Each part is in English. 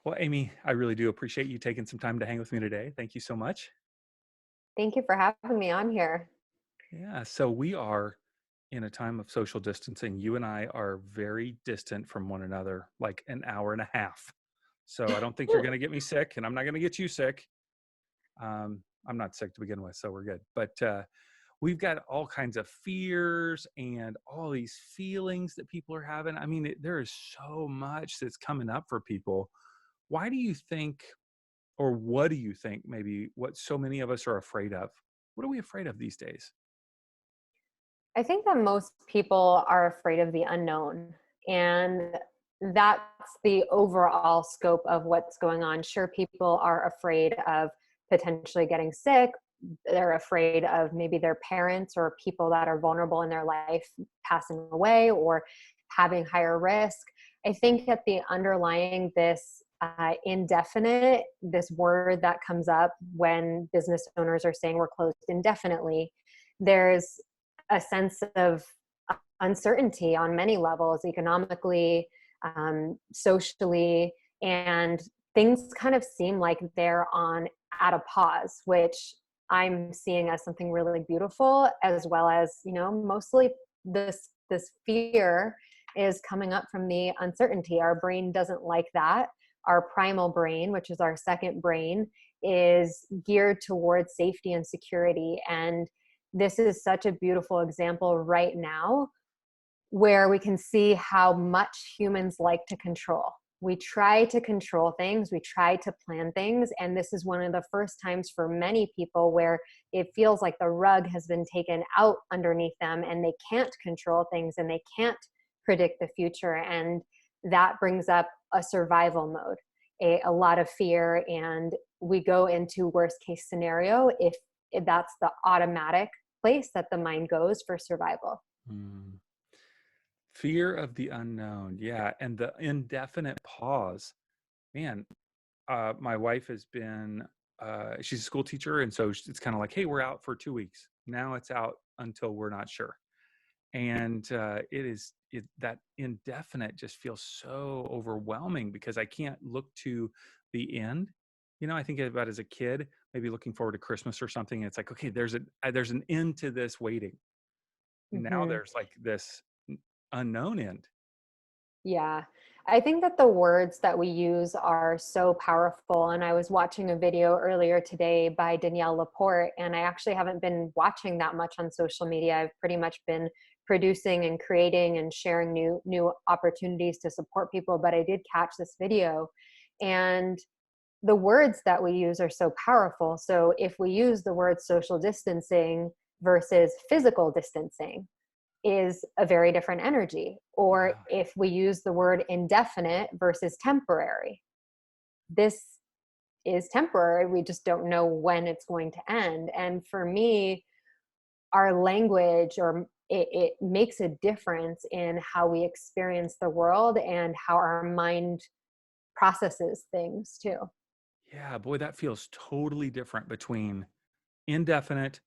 Well, Amy, I really do appreciate you taking some time to hang with me today. Thank you so much. Thank you for having me on here. Yeah, so we are in a time of social distancing. You and I are very distant from one another, like an hour and a half. So I don't think you're going to get me sick, and I'm not going to get you sick. I'm not sick to begin with, so we're good. But we've got all kinds of fears and all these feelings that people are having. I mean, there is so much that's coming up for people. Why do you think, or what do you think, maybe what so many of us are afraid of? What are we afraid of these days? I think that most people are afraid of the unknown, and that's the overall scope of what's going on. Sure, people are afraid of potentially getting sick. They're afraid of maybe their parents or people that are vulnerable in their life passing away or having higher risk. I think that the underlying this indefinite, this word that comes up when business owners are saying we're closed indefinitely, there's a sense of uncertainty on many levels, economically, socially, and things kind of seem like they're on at a pause, which I'm seeing as something really beautiful, as well as, mostly this fear is coming up from the uncertainty. Our brain doesn't like that. Our primal brain, which is our second brain, is geared towards safety and security. And this is such a beautiful example right now where we can see how much humans like to control. We try to control things, we try to plan things, and this is one of the first times for many people where it feels like the rug has been taken out underneath them and they can't control things and they can't predict the future. And that brings up a survival mode, a lot of fear, and we go into worst case scenario if that's the automatic place that the mind goes for survival. Hmm. Fear of the unknown. Yeah. And the indefinite pause. Man, my wife has been, she's a school teacher. And so it's kind of like, hey, we're out for 2 weeks. Now it's out until we're not sure. And that indefinite just feels so overwhelming because I can't look to the end. I think about as a kid, maybe looking forward to Christmas or something. And it's like, okay, there's an end to this waiting. Now Hmm. there's like this unknown end. Yeah. I think that the words that we use are so powerful. And I was watching a video earlier today by Danielle Laporte, and I actually haven't been watching that much on social media. I've pretty much been producing and creating and sharing new opportunities to support people. But I did catch this video, and the words that we use are so powerful. So if we use the word social distancing versus physical distancing, is a very different energy. Or Yeah. if we use the word indefinite versus temporary, this is temporary. We just don't know when it's going to end. And for me, our language it makes a difference in how we experience the world and how our mind processes things too. Yeah, boy, that feels totally different between indefinite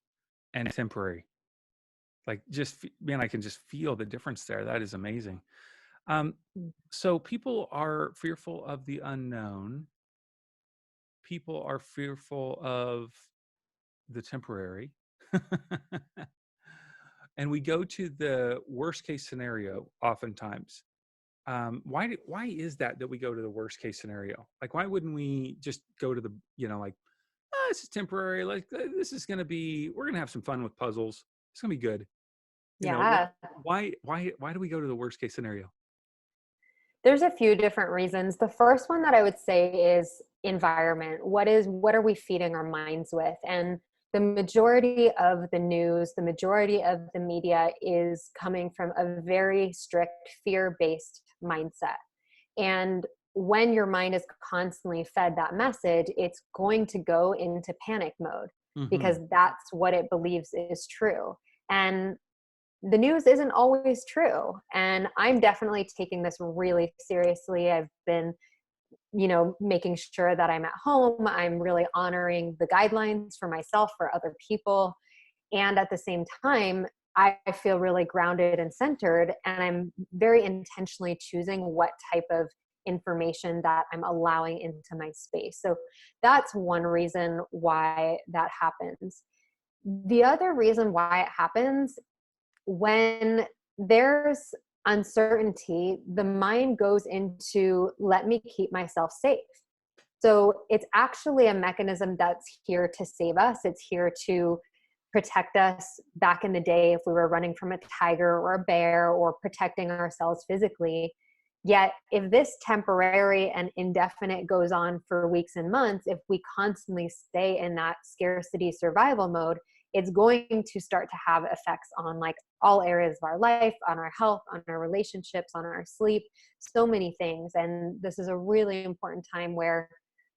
and temporary. Like, man, I can just feel the difference there. That is amazing. Um, so people are fearful of the unknown. People are fearful of the temporary. And we go to the worst case scenario oftentimes. Why is that we go to the worst case scenario? Like, why wouldn't we just go to the, like, this is temporary. Like, this is going to be, we're going to have some fun with puzzles. It's going to be good. Yeah. Why do we go to the worst case scenario? There's a few different reasons. The first one that I would say is environment. What are we feeding our minds with? And the majority of the news, the majority of the media is coming from a very strict fear-based mindset. And when your mind is constantly fed that message, it's going to go into panic mode Hmm. because that's what it believes is true. And the news isn't always true. And I'm definitely taking this really seriously. I've been, making sure that I'm at home. I'm really honoring the guidelines for myself, for other people. And at the same time, I feel really grounded and centered. And I'm very intentionally choosing what type of information that I'm allowing into my space. So that's one reason why that happens. The other reason why it happens, when there's uncertainty, the mind goes into, let me keep myself safe. So it's actually a mechanism that's here to save us. It's here to protect us. Back in the day, if we were running from a tiger or a bear, or protecting ourselves physically. Yet if this temporary and indefinite goes on for weeks and months, if we constantly stay in that scarcity survival mode, it's going to start to have effects on like all areas of our life, on our health, on our relationships, on our sleep, so many things. And this is a really important time where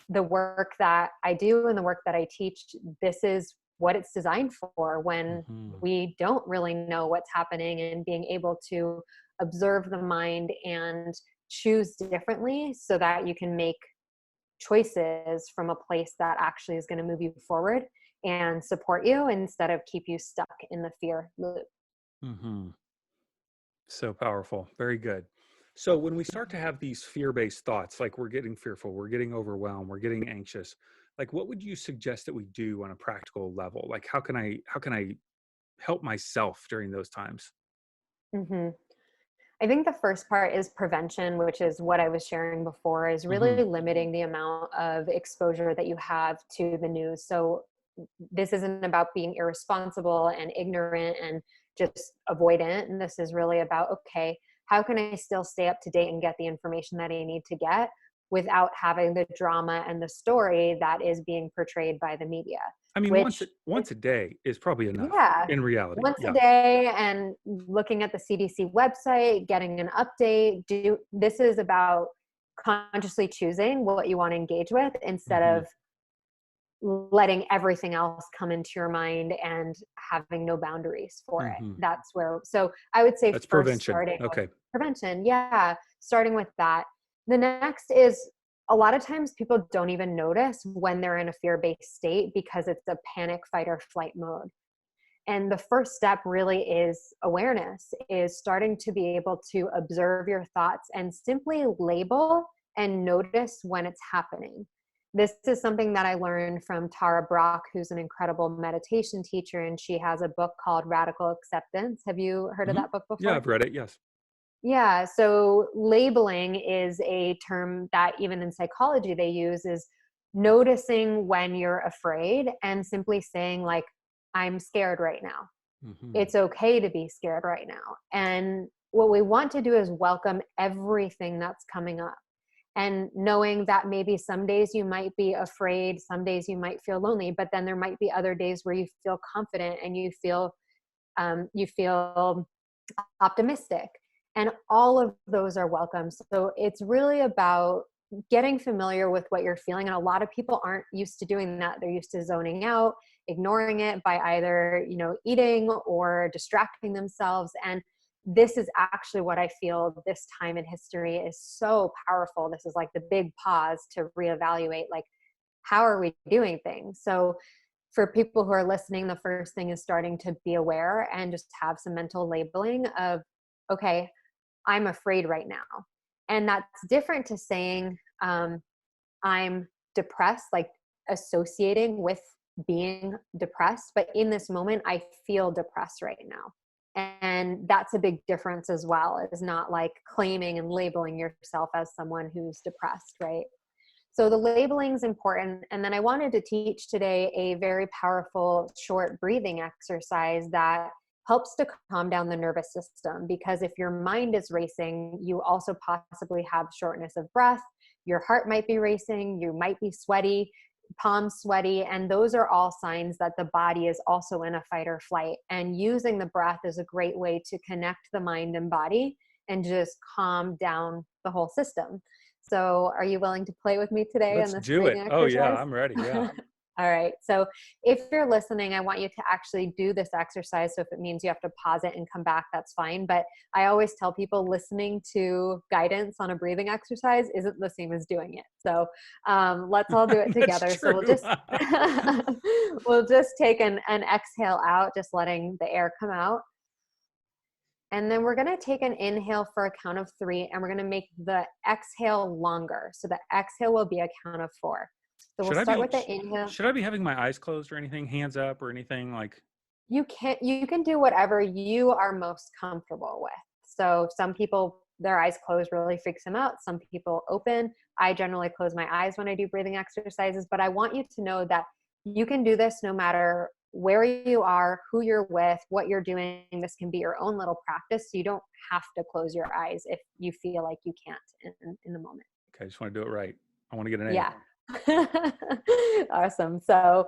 the work that I do and the work that I teach, this is what it's designed for, when Hmm. we don't really know what's happening, and being able to observe the mind and choose differently so that you can make choices from a place that actually is going to move you forward and support you, instead of keep you stuck in the fear loop. Hmm. So powerful. Very good. So when we start to have these fear-based thoughts, like we're getting fearful, we're getting overwhelmed, we're getting anxious, like what would you suggest that we do on a practical level? Like how can I help myself during those times? hmm I think the first part is prevention, which is what I was sharing before, is Hmm. really limiting the amount of exposure that you have to the news. So this isn't about being irresponsible and ignorant and just avoidant. And this is really about, okay, how can I still stay up to date and get the information that I need to get without having the drama and the story that is being portrayed by the media, I mean, which once a day is probably enough yeah, in reality. once a Yeah. day, and looking at the CDC website, getting an update. This is about consciously choosing what you want to engage with, instead Hmm. of letting everything else come into your mind and having no boundaries for it. Hmm. That's where, so I would say That's first prevention. starting with Okay. prevention. Yeah, starting with that. The next is, a lot of times people don't even notice when they're in a fear-based state, because it's a panic, fight, or flight mode. And the first step really is awareness, is starting to be able to observe your thoughts and simply label and notice when it's happening. This is something that I learned from Tara Brach, who's an incredible meditation teacher, and she has a book called Radical Acceptance. Have you heard of Hmm. that book Yeah, before? I've read it. Yes. Yeah, so labeling is a term that even in psychology they use, is noticing when you're afraid and simply saying like, I'm scared right now. Hmm. It's okay to be scared right now. And what we want to do is welcome everything that's coming up. And knowing that maybe some days you might be afraid, some days you might feel lonely, but then there might be other days where you feel confident and you feel optimistic. And all of those are welcome. So it's really about getting familiar with what you're feeling. And a lot of people aren't used to doing that. They're used to zoning out, ignoring it by either, eating or distracting themselves. And this is actually what I feel this time in history is so powerful. This is like the big pause to reevaluate, like, how are we doing things? So for people who are listening, the first thing is starting to be aware and just have some mental labeling of, okay, I'm afraid right now. And that's different to saying, I'm depressed, like associating with being depressed. But in this moment, I feel depressed right now. And that's a big difference as well, is not like claiming and labeling yourself as someone who's depressed, right? So the labeling is important. And then I wanted to teach today a very powerful short breathing exercise that helps to calm down the nervous system. Because if your mind is racing, you also possibly have shortness of breath. Your heart might be racing, you might be sweaty, palms sweaty, and those are all signs that the body is also in a fight or flight. And using the breath is a great way to connect the mind and body and just calm down the whole system. So are you willing to play with me today on Let's this do breathing it. Oh yeah, exercise? I'm ready. Yeah. All right. So if you're listening, I want you to actually do this exercise. So if it means you have to pause it and come back, that's fine. But I always tell people, listening to guidance on a breathing exercise isn't the same as doing it. So let's all do it That's together. So we'll true. just we'll just take an exhale out, just letting the air come out. And then we're going to take an inhale for a count of 3, and we're going to make the exhale longer. So the exhale will be a count of 4. So we'll Should I start be with the inhale. should I be having my eyes closed or anything, hands up or anything like? You can do whatever you are most comfortable with. So some people, their eyes closed really freaks them out. Some people open. I generally close my eyes when I do breathing exercises, but I want you to know that you can do this no matter where you are, who you're with, what you're doing. This can be your own little practice. So you don't have to close your eyes if you feel like you can't in the moment. Okay, I just want to do it right. I want to get an A. Yeah. Awesome. So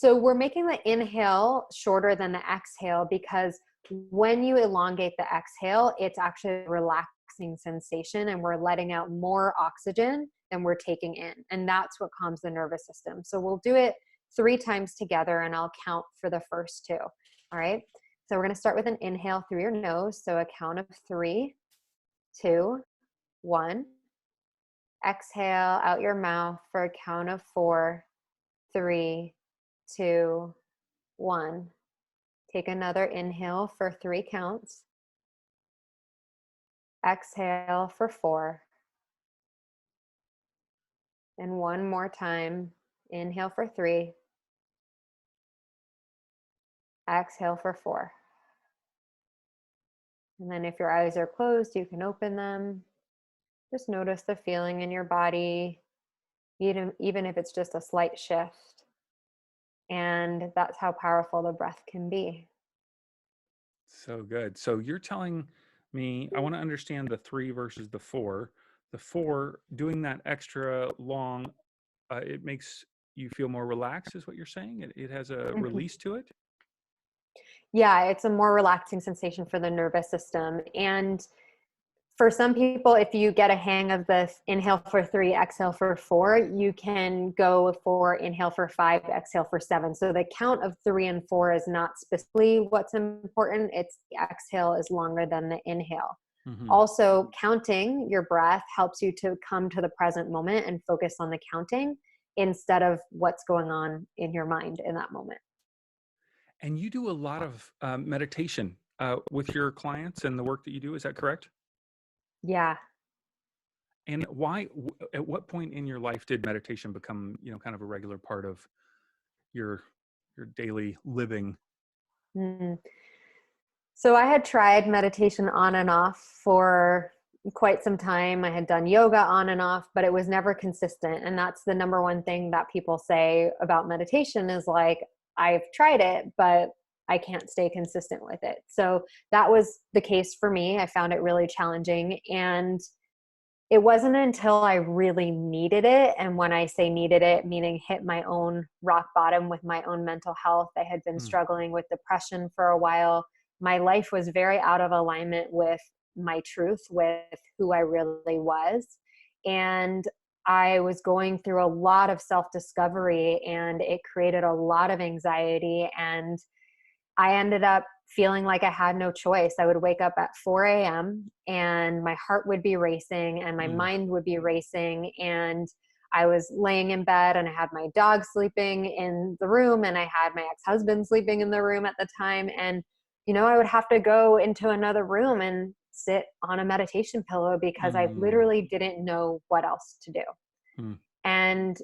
we're making the inhale shorter than the exhale because when you elongate the exhale, it's actually a relaxing sensation and we're letting out more oxygen than we're taking in. And that's what calms the nervous system. So we'll do it 3 times together and I'll count for the first 2. All right. So we're going to start with an inhale through your nose. So a count of 3, 2, 1. Exhale out your mouth for a count of 4, 3, 2, 1. Take another inhale for 3 counts. Exhale for 4. And one more time. Inhale for 3. Exhale for 4. And then if your eyes are closed, you can open them. Just notice the feeling in your body, even if it's just a slight shift. And that's how powerful the breath can be. So good. So you're telling me, I want to understand the 3 versus the 4. The 4, doing that extra long, it makes you feel more relaxed, is what you're saying? It has a Mhm. release to it? Yeah, it's a more relaxing sensation for the nervous system. And for some people, if you get a hang of this inhale for 3, exhale for 4, you can go for inhale for 5, exhale for 7. So the count of 3 and 4 is not specifically what's important. It's the exhale is longer than the inhale. Hmm. Also, counting your breath helps you to come to the present moment and focus on the counting instead of what's going on in your mind in that moment. And you do a lot of meditation with your clients and the work that you do. Is that correct? Yeah. And why, at what point in your life did meditation become, kind of a regular part of your your daily living? Mm. So I had tried meditation on and off for quite some time. I had done yoga on and off, but it was never consistent. And that's the number one thing that people say about meditation is like, I've tried it, but I can't stay consistent with it. So that was the case for me. I found it really challenging. And it wasn't until I really needed it. And when I say needed it, meaning hit my own rock bottom with my own mental health. I had been Mm, struggling with depression for a while. My life was very out of alignment with my truth, with who I really was. And I was going through a lot of self discovery and it created a lot of anxiety. And I ended up feeling like I had no choice. I would wake up at 4 a.m. and my heart would be racing and my mm, mind would be racing. And I was laying in bed and I had my dog sleeping in the room and I had my ex-husband sleeping in the room at the time. And, I would have to go into another room and sit on a meditation pillow because I mm, literally didn't know what else to do. mm, And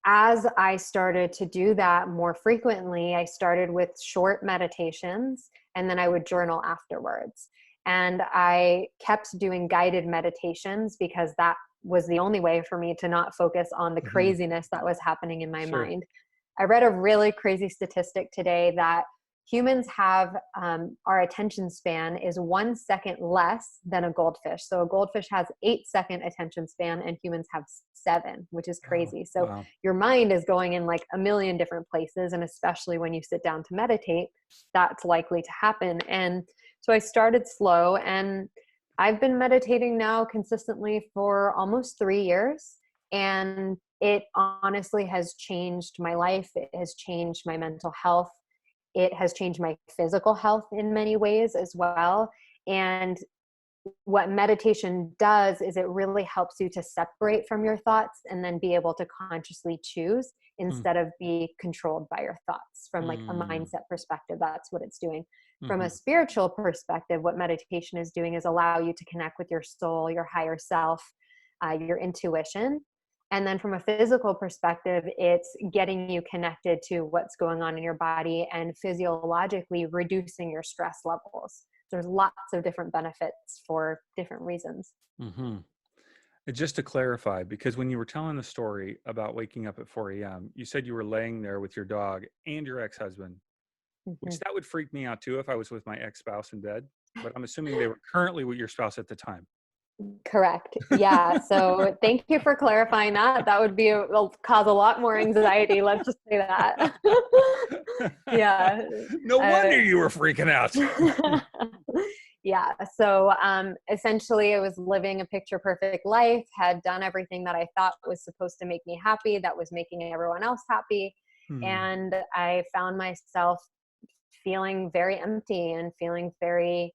as I started to do that more frequently, I started with short meditations and then I would journal afterwards. And I kept doing guided meditations because that was the only way for me to not focus on the mhm. craziness that was happening in my Sure. mind. I read a really crazy statistic today that humans have our attention span is 1 second less than a goldfish. So a goldfish has 8 second attention span and humans have 7, which is Oh, crazy. So wow. your mind is going in like a million different places. And especially when you sit down to meditate, that's likely to happen. And so I started slow and I've been meditating now consistently for almost 3 years. And it honestly has changed my life. It has changed my mental health. It has changed my physical health in many ways as well. And what meditation does is it really helps you to separate from your thoughts and then be able to consciously choose Mm, instead of be controlled by your thoughts from like a mm. mindset perspective. That's what it's doing. From a Mhm. spiritual perspective, what meditation is doing is allow you to connect with your soul, your higher self, your intuition. And then from a physical perspective, it's getting you connected to what's going on in your body and physiologically reducing your stress levels. There's lots of different benefits for different reasons. Mhm. And just to clarify, because when you were telling the story about waking up at 4 a.m., you said you were laying there with your dog and your ex-husband, which Mhm. that would freak me out too if I was with my ex-spouse in bed. But I'm assuming they were currently with your spouse at the time. Correct. Yeah. So thank you for clarifying that. That would will cause a lot more anxiety. Let's just say that. Yeah. No Uh, wonder you were freaking out. yeah. So essentially, I was living a picture perfect life, had done everything that I thought was supposed to make me happy, that was making everyone else happy. Hmm. And I found myself feeling very empty and feeling very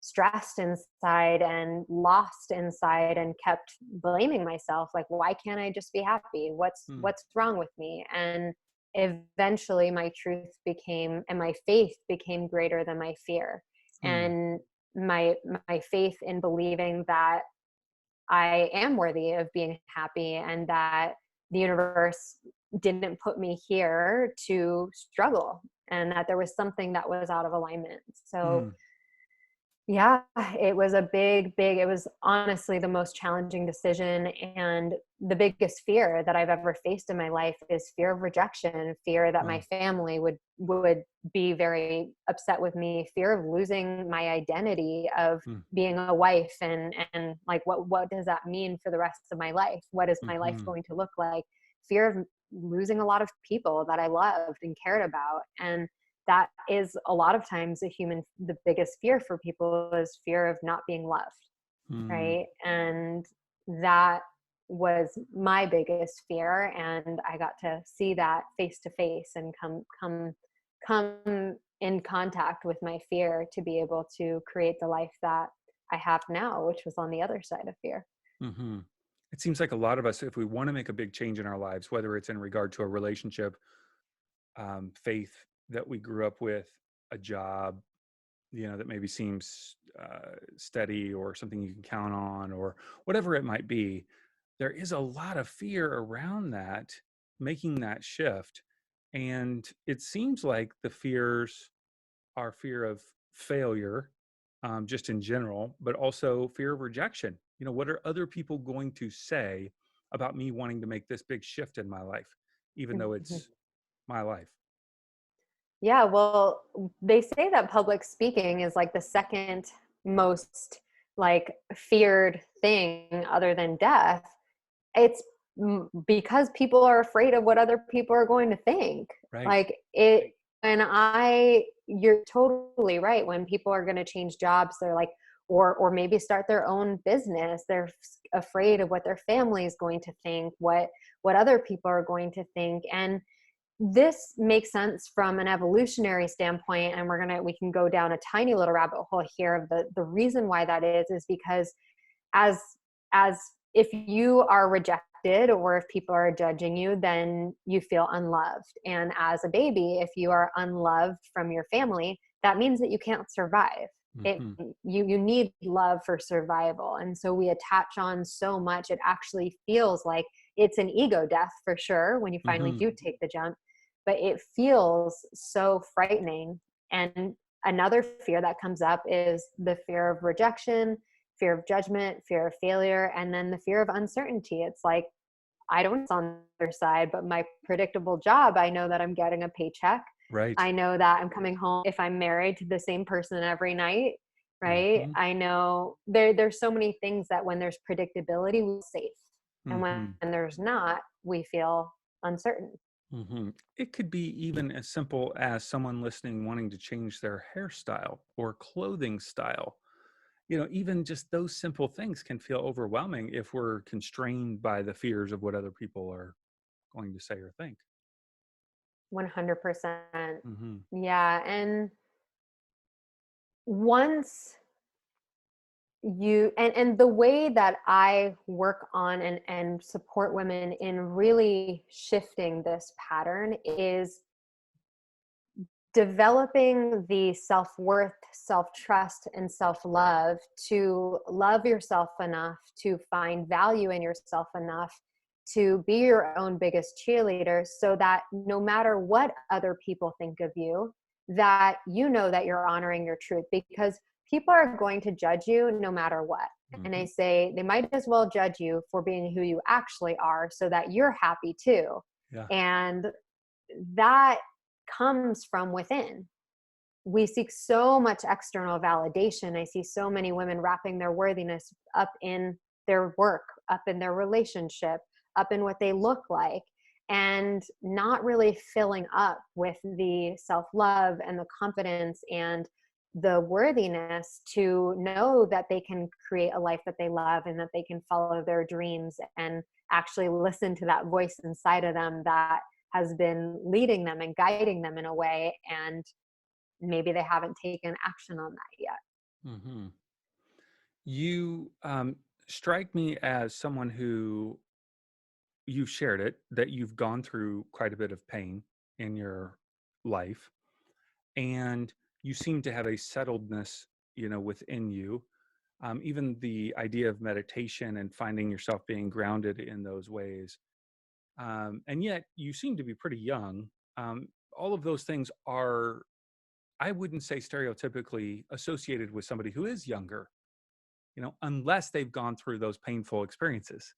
stressed inside and lost inside, and kept blaming myself, like, why can't I just be happy? Hmm. What's wrong with me? And eventually my truth became, and my faith became greater than my fear. Hmm. And my my faith in believing that I am worthy of being happy, and that the universe didn't put me here to struggle, and that there was something that was out of alignment. So Hmm. yeah, it was a it was honestly the most challenging decision. And the biggest fear that I've ever faced in my life is fear of rejection, fear that my Wow. family would be very upset with me, fear of losing my identity of Hmm. being a wife, and like, what does that mean for the rest of my life? What is my life Hmm. going to look like? Fear of losing a lot of people that I loved and cared about. And that is a lot of times the biggest fear for people is fear of not being loved, Hmm. right? And that was my biggest fear, and I got to see that face to face and come in contact with my fear to be able to create the life that I have now, which was on the other side of fear. Hmm. It seems like a lot of us, if we want to make a big change in our lives, whether it's in regard to a relationship, faith that we grew up with, a job, that maybe seems steady or something you can count on, or whatever it might be, there is a lot of fear around that, making that shift. And it seems like the fears are fear of failure, just in general, but also fear of rejection. What are other people going to say about me wanting to make this big shift in my life, even though Mhm. it's my life? Yeah, well, they say that public speaking is like the second most like feared thing other than death. It's because people are afraid of what other people are going to think. Right. Like it, and you're totally right. When people are going to change jobs, they're like, or maybe start their own business, they're afraid of what their family is going to think, what other people are going to think. And this makes sense from an evolutionary standpoint, and we can go down a tiny little rabbit hole here of the reason why that is because as as if you are rejected or if people are judging you, then you feel unloved. And as a baby, if you are unloved from your family, that means that you can't survive. it Hmm. you need love for survival. And so we attach on so much, it actually feels like it's an ego death for sure when you finally Hmm. do take the jump, but it feels so frightening. And another fear that comes up is the fear of rejection, fear of judgment, fear of failure, and then the fear of uncertainty. It's like, I don't know what's on the other side, but my predictable job, I know that I'm getting a paycheck. Right. I know that I'm coming home if I'm married to the same person every night, right? Hmm. I know there's so many things that when there's predictability, we're safe. And when Hmm. there's not, we feel uncertain. Hmm. It could be even as simple as someone listening wanting to change their hairstyle or clothing style. Even just those simple things can feel overwhelming if we're constrained by the fears of what other people are going to say or think. 100%. Hmm. Yeah. And once and the way that I work on and support women in really shifting this pattern is developing the self-worth, self-trust, and self-love to love yourself enough to find value in yourself enough to be your own biggest cheerleader, so that no matter what other people think of you, that you know that you're honoring your truth, because people are going to judge you no matter what. And I Mhm. say they might as well judge you for being who you actually are so that you're happy too. Yeah. And that comes from within. We seek so much external validation. I see so many women wrapping their worthiness up in their work, up in their relationship, up in what they look like, and not really filling up with the self love and the confidence and the worthiness to know that they can create a life that they love and that they can follow their dreams and actually listen to that voice inside of them that has been leading them and guiding them in a way, and maybe they haven't taken action on that yet. Mhm. You strike me as someone who you've shared it, that you've gone through quite a bit of pain in your life, and you seem to have a settledness, within you. Even the idea of meditation and finding yourself being grounded in those ways. And yet you seem to be pretty young. All of those things are, I wouldn't say stereotypically associated with somebody who is younger, unless they've gone through those painful experiences,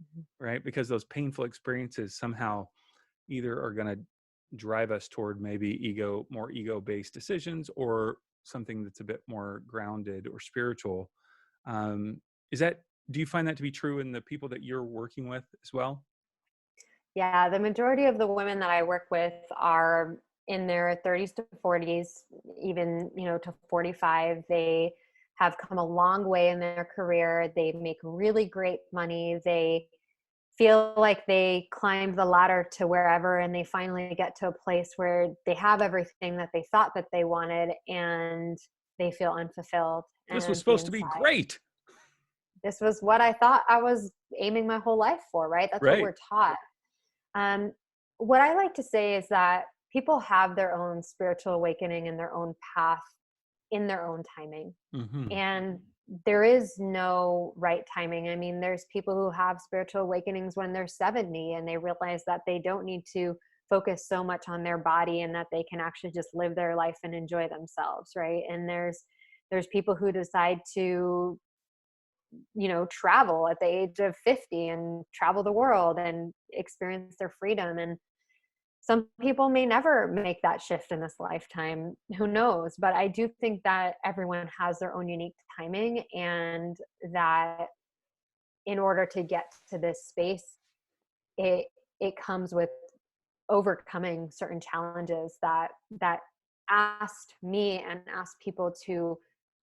Mhm. right? Because those painful experiences somehow either are going to drive us toward maybe more ego based decisions, or something that's a bit more grounded or spiritual. Um, is that, do you find that to be true in the people that you're working with as well? Yeah, the majority of the women that I work with are in their 30s to 40s, even, to 45. They have come a long way in their career. They make really great money. They feel like they climbed the ladder to wherever, and they finally get to a place where they have everything that they thought that they wanted, and they feel unfulfilled This and was empty supposed to be inside. great, This was what I thought I was aiming my whole life for, right? That's what right? we're taught. Um, what I like to say is that people have their own spiritual awakening and their own path in their own timing. Hmm. And there is no right timing. I mean, there's people who have spiritual awakenings when they're 70 and they realize that they don't need to focus so much on their body and that they can actually just live their life and enjoy themselves, right? And there's people who decide to, travel at the age of 50 and travel the world and experience their freedom. And some people may never make that shift in this lifetime. Who knows? But I do think that everyone has their own unique timing, and that in order to get to this space, it it comes with overcoming certain challenges that asked me and asked people to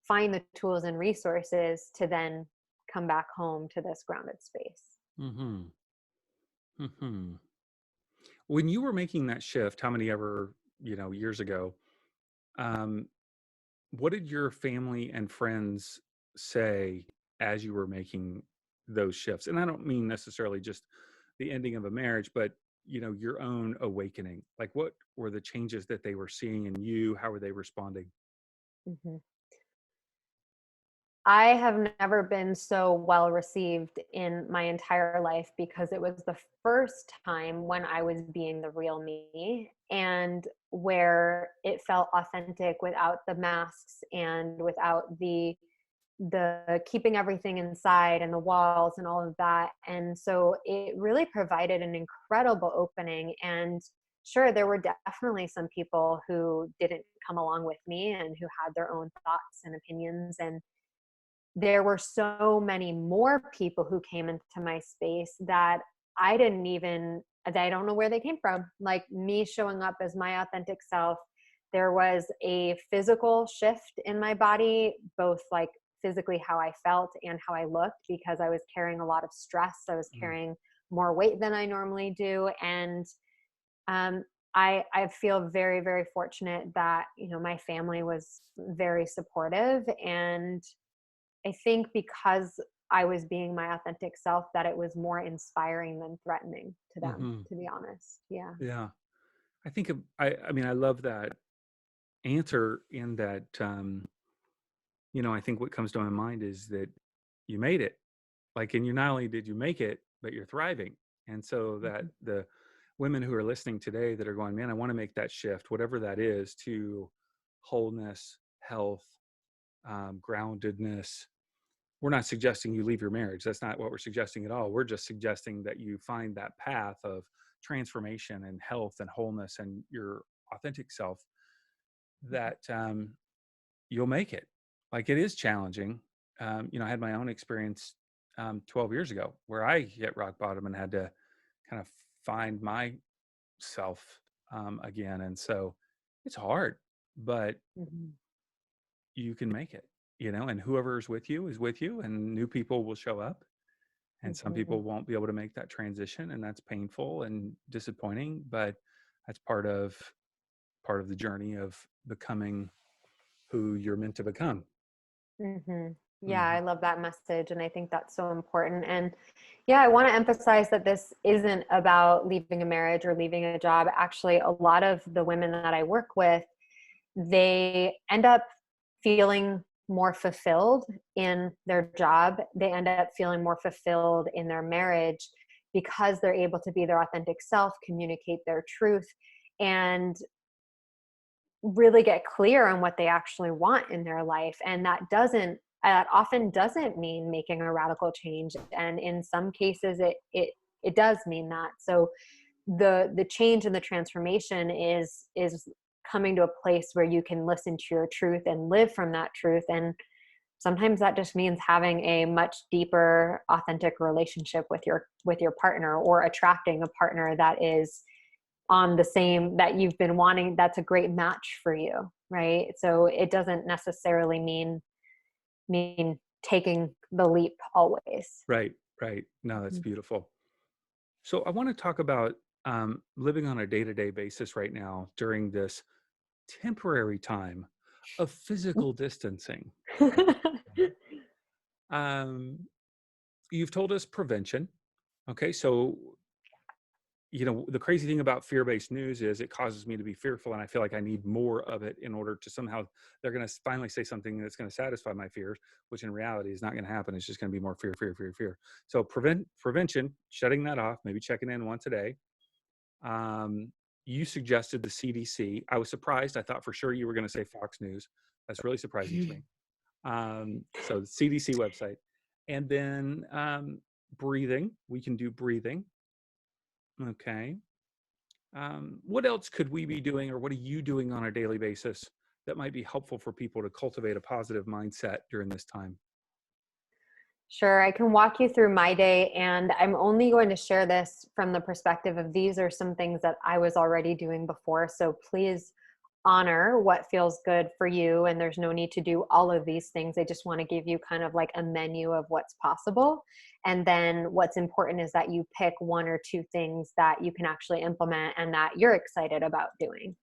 find the tools and resources to then come back home to this grounded space. Hmm. Hmm. When you were making that shift, how many ever, years ago, um, what did your family and friends say as you were making those shifts? And I don't mean necessarily just the ending of a marriage, but your own awakening. Like, what were the changes that they were seeing in you? How were they responding? Mhm. I have never been so well received in my entire life, because it was the first time when I was being the real me, and where it felt authentic without the masks and without the keeping everything inside and the walls and all of that. And so it really provided an incredible opening. And sure, there were definitely some people who didn't come along with me and who had their own thoughts and opinions, and there were so many more people who came into my space that I don't know where they came from. Like, me showing up as my authentic self, there was a physical shift in my body, both like physically how I felt and how I looked, because I was carrying a lot of stress. I was Mm. carrying more weight than I normally do. And um, I feel very, very fortunate that, my family was very supportive. And I think because I was being my authentic self, that it was more inspiring than threatening to them, Hmm. to be honest. Yeah. Yeah. I think I mean, I love that answer in that, I think what comes to my mind is that you made it. Like, and you not only did you make it, but you're thriving. And so that Mhm. the women who are listening today that are going, man, I want to make that shift, whatever that is, to wholeness, health, groundedness. We're not suggesting you leave your marriage. That's not what we're suggesting at all. We're just suggesting that you find that path of transformation and health and wholeness and your authentic self, that you'll make it. Like, it is challenging. I had my own experience 12 years ago where I hit rock bottom and had to kind of find myself again. And so it's hard, but Mhm. you can make it, and whoever's with you is with you, and new people will show up. And some Mhm. people won't be able to make that transition, and that's painful and disappointing, but that's part of the journey of becoming who you're meant to become. Mhm. Yeah, I Mhm. love that message. And I think that's so important. And yeah, I want to emphasize that this isn't about leaving a marriage or leaving a job. Actually, a lot of the women that I work with, they end up feeling more fulfilled in their job. They end up feeling more fulfilled in their marriage because they're able to be their authentic self, communicate their truth, and really get clear on what they actually want in their life. And that often doesn't mean making a radical change, and in some cases it does mean that. So the change and the transformation is coming to a place where you can listen to your truth and live from that truth. And sometimes that just means having a much deeper authentic relationship with your partner, or attracting a partner that is on the same, that you've been wanting, that's a great match for you, right? So it doesn't necessarily mean taking the leap always. Right, right. No, that's Mhm. beautiful. So I want to talk about living on a day-to-day basis right now during this temporary time of physical distancing. Um, you've told us prevention. Okay, so the crazy thing about fear-based news is it causes me to be fearful, and I feel like I need more of it in order to somehow, they're going to finally say something that's going to satisfy my fears, which in reality is not going to happen. It's just going to be more fear, fear, fear, fear. So prevention, shutting that off, maybe checking in once a day. Um, you suggested the CDC. I was surprised. I thought for sure you were going to say Fox News. That's really surprising to me. So the CDC website, and then breathing. We can do breathing. Okay. What else could we be doing, or what are you doing on a daily basis that might be helpful for people to cultivate a positive mindset during this time? Sure, I can walk you through my day, and I'm only going to share this from the perspective of these are some things that I was already doing before. So please honor what feels good for you. And there's no need to do all of these things. I just want to give you kind of like a menu of what's possible. And then what's important is that you pick one or two things that you can actually implement and that you're excited about doing.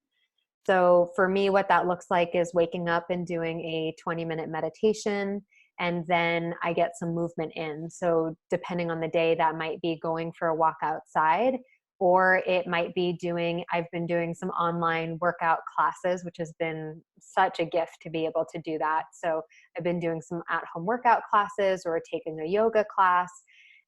So for me, what that looks like is waking up and doing a 20-minute meditation, and then I get some movement in. So depending on the day, that might be going for a walk outside, or it might be I've been doing some online workout classes, which has been such a gift to be able to do that. So I've been doing some at-home workout classes or taking a yoga class.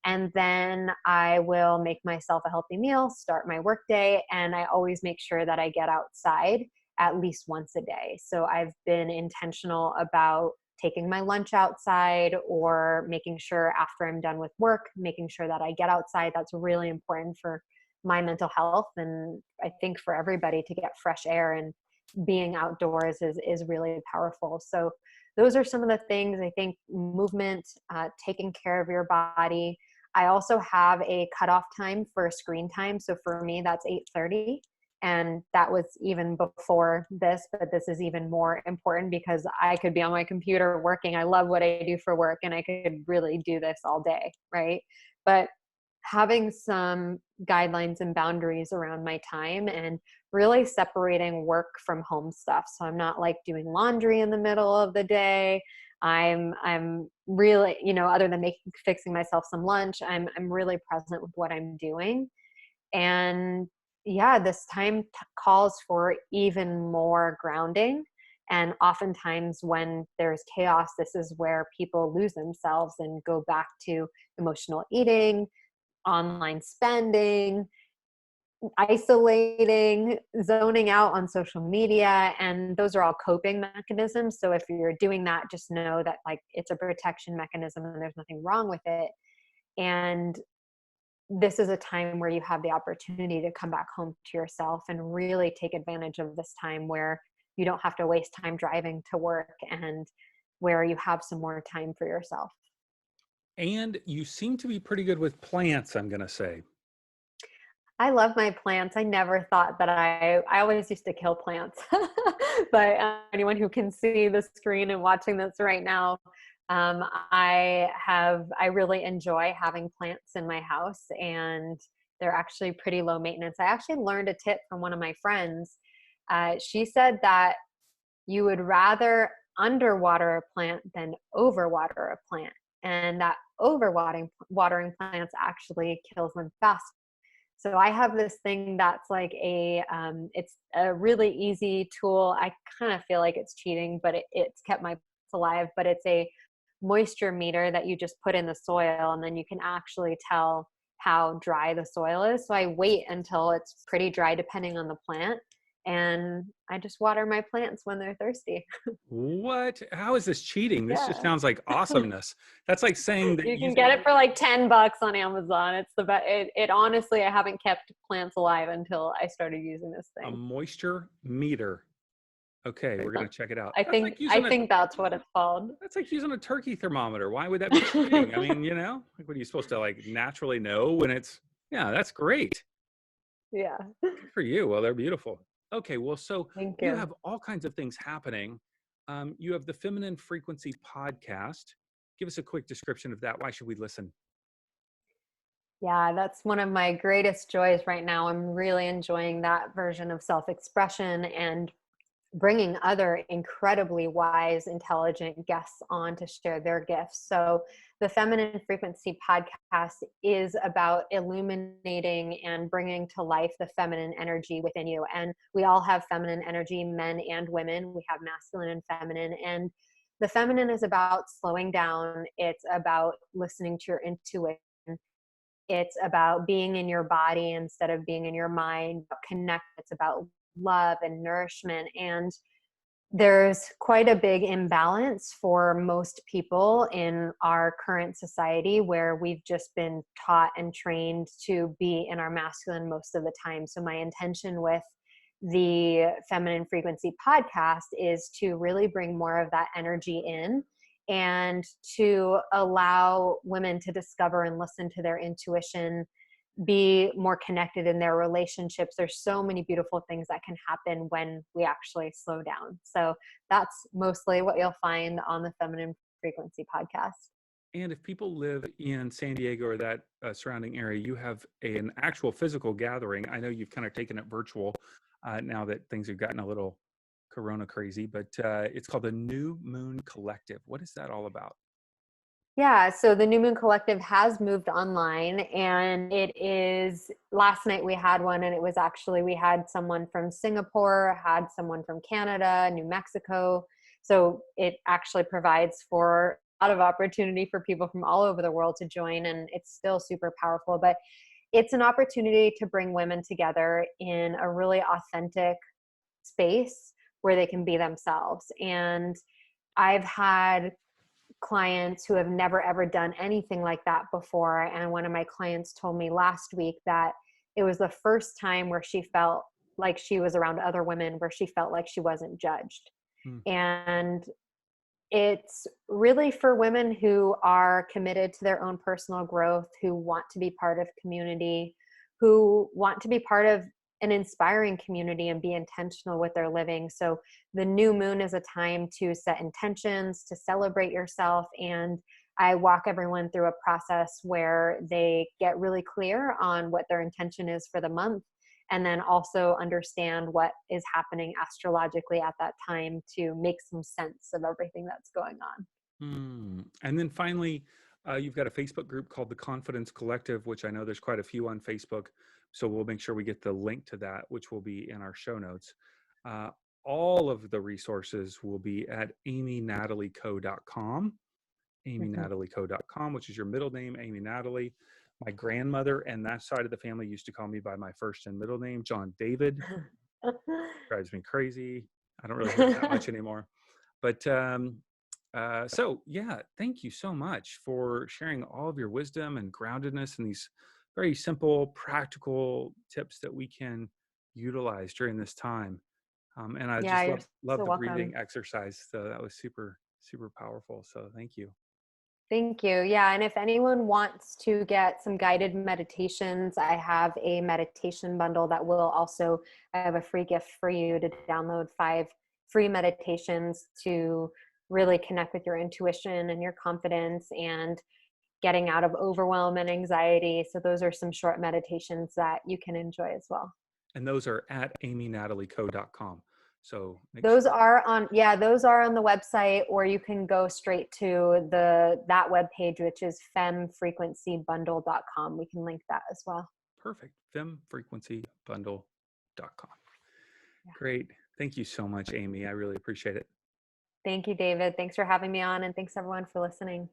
And then I will make myself a healthy meal, start my workday, and I always make sure that I get outside at least once a day. So I've been intentional about taking my lunch outside, or making sure after I'm done with work, making sure that I get outside. That's really important for my mental health. And I think for everybody to get fresh air, and being outdoors is really powerful. So those are some of the things. I think movement, taking care of your body. I also have a cutoff time for screen time. So for me, that's 8:30. And that was even before this, but this is even more important because I could be on my computer working. I love what I do for work, and I could really do this all day, right? But having some guidelines and boundaries around my time, and really separating work from home stuff. So I'm not like doing laundry in the middle of the day. I'm really, other than fixing myself some lunch, I'm really present with what I'm doing. And yeah, this time calls for even more grounding. And oftentimes, when there's chaos, this is where people lose themselves and go back to emotional eating, online spending, isolating, zoning out on social media. And those are all coping mechanisms. So if you're doing that, just know that like it's a protection mechanism and there's nothing wrong with it. And this is a time where you have the opportunity to come back home to yourself and really take advantage of this time where you don't have to waste time driving to work and where you have some more time for yourself. And you seem to be pretty good with plants, I'm going to say. I love my plants. I never thought that I always used to kill plants. But anyone who can see the screen and watching this right now, I really enjoy having plants in my house, and they're actually pretty low maintenance. I actually learned a tip from one of my friends. She said that you would rather underwater a plant than overwater a plant, and that watering plants actually kills them fast. So I have this thing that's like it's a really easy tool. I kind of feel like it's cheating, but it's kept my plants alive. But it's a moisture meter that you just put in the soil, and then you can actually tell how dry the soil is. So I wait until it's pretty dry, depending on the plant, and I just water my plants when they're thirsty. What? How is this cheating? This just Yeah. sounds like awesomeness. That's like saying that You can get using it for like $10 on Amazon. It's the best. It honestly, I haven't kept plants alive until I started using this a thing. moisture meter. Okay, we're gonna check it out. I think that's what it's called. That's like using a turkey thermometer. Why would that be cheating? I mean, like what are you supposed to like naturally know when it's yeah, that's great. Yeah. Good for you. Well, they're beautiful. Okay, well, so Thank you you. have all kinds of things happening. You have the Feminine Frequency podcast. Give us a quick description of that. Why should we listen? Yeah, that's one of my greatest joys right now. I'm really enjoying that version of self-expression and bringing other incredibly wise, intelligent guests on to share their gifts. So, the Feminine Frequency podcast is about illuminating and bringing to life the feminine energy within you. And we all have feminine energy, men and women. We have masculine and feminine. And the feminine is about slowing down, it's about listening to your intuition. It's about being in your body instead of being in your mind. Connect. It's about love and nourishment. And there's quite a big imbalance for most people in our current society where we've just been taught and trained to be in our masculine most of the time. So, my intention with the Feminine Frequency podcast is to really bring more of that energy in and to allow women to discover and listen to their intuition, be more connected in their relationships. There's so many beautiful things that can happen when we actually slow down. So that's mostly what you'll find on the Feminine Frequency podcast. And if people live in San Diego or that surrounding area, you have an actual physical gathering. I know you've kind of taken it virtual now that things have gotten a little Corona crazy, but it's called the New Moon Collective. What is that all about? Yeah, so the New Moon Collective has moved online, and it is last night we had one, and it was actually we had someone from Singapore, had someone from Canada, New Mexico. So it actually provides for a lot of opportunity for people from all over the world to join, and it's still super powerful. But it's an opportunity to bring women together in a really authentic space where they can be themselves. And I've had clients who have never ever done anything like that before. And one of my clients told me last week that it was the first time where she felt like she was around other women, where she felt like she wasn't judged. Hmm. And it's really for women who are committed to their own personal growth, who want to be part of community, who want to be part of an inspiring community and be intentional with their living. So the new moon is a time to set intentions, to celebrate yourself. And I walk everyone through a process where they get really clear on what their intention is for the month, and then also understand what is happening astrologically at that time to make some sense of everything that's going on. And then finally, You've got a Facebook group called the Confidence Collective, which I know there's quite a few on Facebook. So we'll make sure we get the link to that, which will be in our show notes. Uh, all of the resources will be at amynatalieco.com, Hmm. amynatalieco.com, which is your middle name, Amy Natalie. My grandmother and that side of the family used to call me by my first and middle name, John David. Drives me crazy. I don't really hear it that much anymore. But so, yeah, thank you so much for sharing all of your wisdom and groundedness and these very simple, practical tips that we can utilize during this time. And I Yeah, just you're love so the breathing welcome. exercise. So that was super, super powerful. So thank you. Thank you. Yeah. And if anyone wants to get some guided meditations, I have a meditation bundle that will also, I have a free gift for you to download 5 free meditations to really connect with your intuition and your confidence and getting out of overwhelm and anxiety. So, those are some short meditations that you can enjoy as well. And those are at amynatalieco.com. So make Those sure. are on, yeah, those are on the website, or you can go straight to that web page, which is femfrequencybundle.com. We can link that as well. Perfect. femfrequencybundle.com. Yeah. Great. Thank you so much, Amy. I really appreciate it. Thank you, David. Thanks for having me on, and thanks everyone for listening.